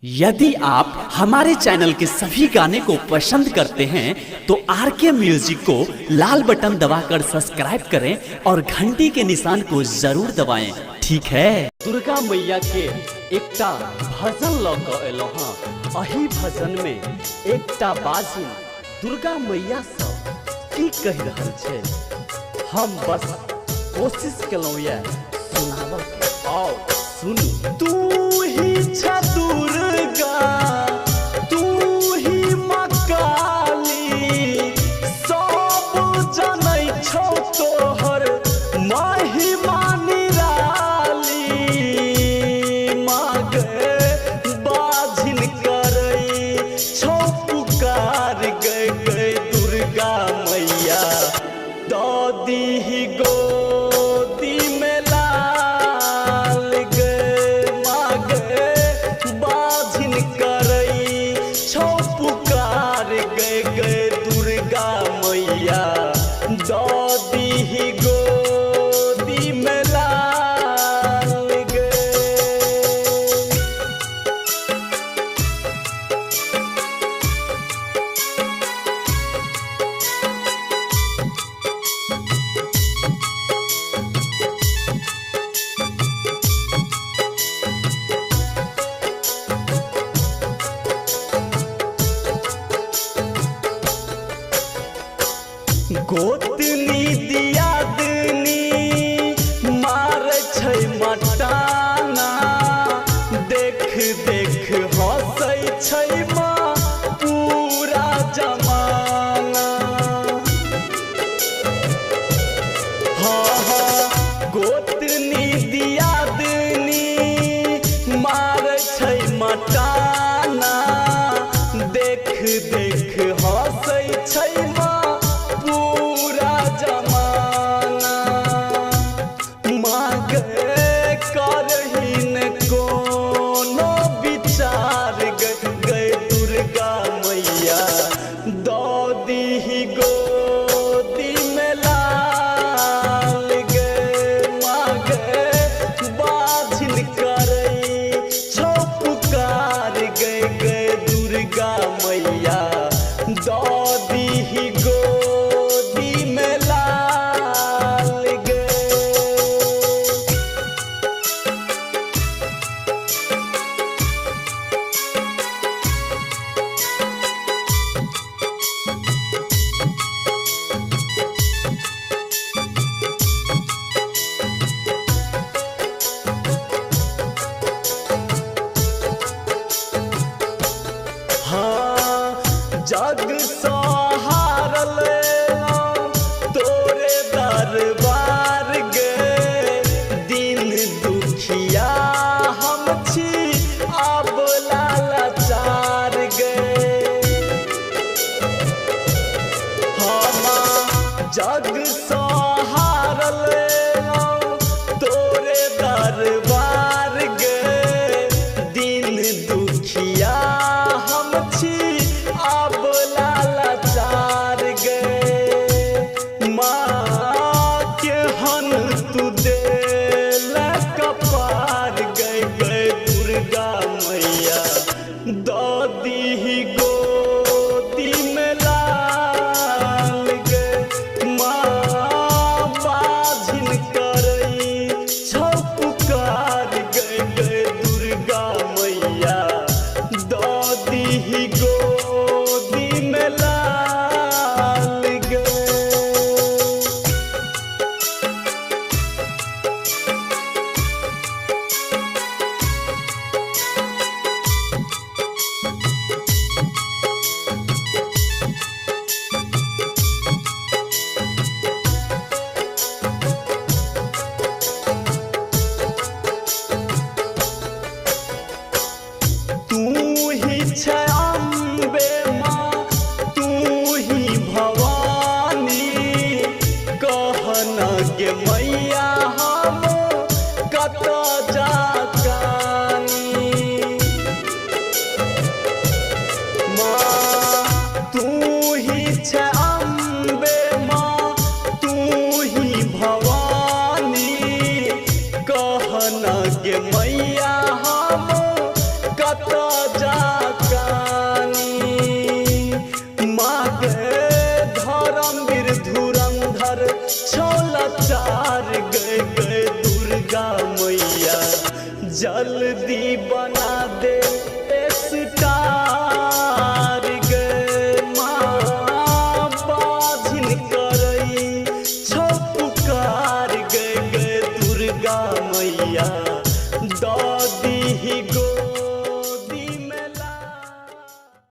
यदि आप हमारे चैनल के सभी गाने को पसंद करते हैं तो आरके म्यूजिक को लाल बटन दबाकर सब्सक्राइब करें और घंटी के निशान को जरूर दबाएं, ठीक है। दुर्गा मैया के एकटा भजन लग एलो हाँ। अही भजन में एकटा बाजिन दुर्गा मैया सब की कह रहल छे, हम बस कोशिश केलौं ये सुनाबऽ के। आओ सुनू। तू ही छ दुर्गा, तू ही माँ काली, सब जनै छौ तोहर महिमा निराली। माँ गे बाझिन करै छौ पुकार, गे गे दुर्गा मैया दऽ दीही गोदी में लाल। गे माँ गे बाझिन करै छौ पुकार, गे गे दुर्गा मैया दऽ दीही गोदी में लाल। गे गोतनी दियादनी मार छै मटाना, देख देख हंसै छै माँ पूरा जमाना। हाँ हाँ गोतनी दियादनी मार छै मटाना, देख देख हंसै छै माँ पूरा जमाना। माँ गे करहीन कोनो विचार, गे दुर्गा मैया दऽ दीही गोदी में लाल। गे माँ गे बाझिन करै छौ पुकार, गे गे दुर्गा मैया दऽ दीही गोदी में लाल। गे हाँ जग सहारल तोरे दरबार, गे दिन दुखिया हम छी अब लाचार। गे हाँ जग सहारल तोरे दरबार, गे दिन दुखिया हम छी अब लाचार। गे माँ केहन तू देले कपार, गे गे दुर्गा मैया दऽ दीही गोदी में लाल। गे माँ बाझिन करै छौ पुकार, गे गे दुर्गा मैया दऽ दीही गोदी में लाल। गे कता जाकानी मागे धर्मवीर धुरंधर छोला चार गए दुर्गा मैया जल्दी बना दे